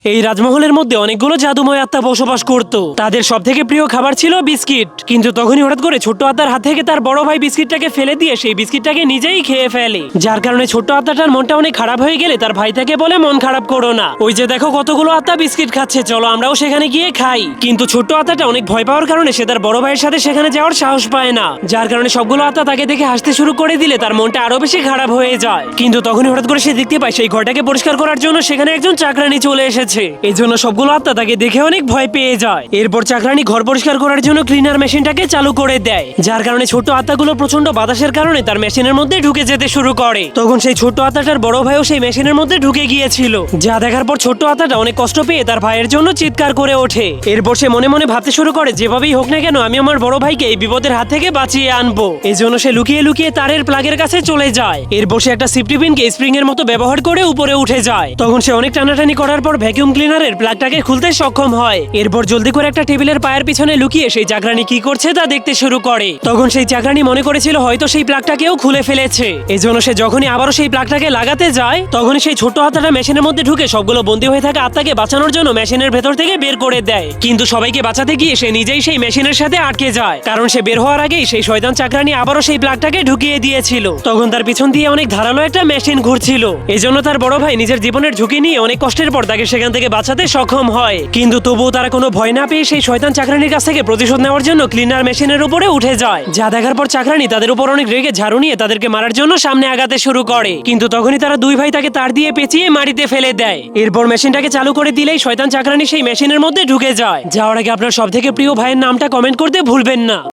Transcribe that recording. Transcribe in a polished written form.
এই রাজমহলের মধ্যে অনেকগুলো জাদুময় আত্মা বসবাস করত। তাদের সব থেকে প্রিয় খাবার ছিল বিস্কিট। কিন্তু তখনই হঠাৎ করে ছোট্ট আত্মার হাত থেকে তার বড় ভাই বিস্কিটটাকে ফেলে দিয়ে সেই বিস্কিটটাকে নিজেই খেয়ে ফেলে, যার কারণে ছোট্ট আত্মাটার মনটা অনেক খারাপ হয়ে গেলে তার ভাই তাকে বলে মন খারাপ করো না, ওই যে দেখো কতগুলো আত্মা বিস্কিট খাচ্ছে, চলো আমরাও সেখানে গিয়ে খাই। কিন্তু ছোট্ট আত্মাটা অনেক ভয় পাওয়ার কারণে সে তার বড় ভাইয়ের সাথে সেখানে যাওয়ার সাহস পায় না, যার কারণে সবগুলো আত্মা তাকে দেখে হাসতে শুরু করে দিলে তার মনটা আরো বেশি খারাপ হয়ে যায়। কিন্তু তখনই হঠাৎ করে সে দেখতে পায় সেই ঘরটাকে পরিষ্কার করার জন্য সেখানে একজন চাকরানি চলে এসেছে। এই জন্য সবগুলো আত্মা তাকে দেখে অনেক ভয় পেয়ে যায়। এরপর চাকরানি ঘর পরিষ্কার করার জন্য ক্লিনার মেশিনটাকে চালু করে দেয়, যার কারণে ছোট আত্মাগুলো প্রচন্ড বাতাসের কারণে তার মেশিনের মধ্যে ঢুকে যেতে শুরু করে। তখন সেই ছোট আত্মাটার বড় ভাইও সেই মেশিনের মধ্যে ঢুকে গিয়েছিল, যা দেখার পর ছোট্ট আত্মাটা অনেক কষ্ট পেয়ে তার ভাইয়ের জন্য চিৎকার করে ওঠে। এরপর সে মনে মনে ভাবতে শুরু করে যেভাবেই হোক না কেন আমি আমার বড় ভাইকে এই বিপদের হাত থেকে বাঁচিয়ে আনবো। এই জন্য সে লুকিয়ে লুকিয়ে তারের প্লাগের কাছে চলে যায়। এরপর সে একটা সেফটি পিনকে স্প্রিং এর মতো ব্যবহার করে উপরে উঠে যায়। তখন সে অনেক টানাটানি করার পর ভ্যাকুয়াম ক্লিনারের প্লাগটাকে খুলতে সক্ষম হয়। এরপর জলদি করে একটা টেবিলের পায়ের পিছনে লুকিয়ে সেই চাকরানি কি করছে তা দেখতে শুরু করে। তখন সেই চাকরানি মনে করেছিল হয়তো সেই প্লাগটাকেও খুলে ফেলেছে। এই জন্য সে যখনই আবারও সেই প্লাগটাকে লাগাতে যায় তখনই সেই ছোট আত্মাটা মেশিনের মধ্যে ঢুকে সবগুলো বন্দী হয়ে থাকা আত্মাকে বাঁচানোর জন্য মেশিনের ভেতর থেকে বের করে দেয়। কিন্তু সবাইকে বাঁচাতে গিয়ে সে নিজেই সেই মেশিনের সাথে আটকে যায়, কারণ সে বের হওয়ার আগেই সেই শয়তান চাকরানি আবারও সেই প্লাগটাকে ঢুকিয়ে দিয়েছিল। তখন তার পিছন দিয়ে অনেক ধারালো একটা মেশিন ঘুরছিল। এই জন্য তার বড় ভাই নিজের জীবনের ঝুঁকি নিয়ে অনেক কষ্টের পর তাকে সেখান থেকে বাঁচাতে সক্ষম হয়। কিন্তু তবুও তারা কোনো ভয় না পেয়ে সেই শয়তান চাকরানির কাছ থেকে প্রতিশোধ নেওয়ার জন্য ক্লিনার মেশিনের উপরে উঠে যায়, যা দেখার পর চাকরানি তাদের উপর অনেক রেগে ঝাড়ু নিয়ে তাদেরকে মারার জন্য সামনে আগাতে শুরু করে। কিন্তু তখনই তারা দুই ভাই তাকে তার দিয়ে পেঁচিয়ে মাটিতে ফেলে দেয়। এরপর মেশিনটাকে চালু করে দিলেই শয়তান চাকরানি সেই মেশিনের মধ্যে ঢুকে যায়। যাওয়ার আগে আপনার সব থেকে প্রিয় ভাইয়ের নামটা কমেন্ট করতে ভুলবেন না।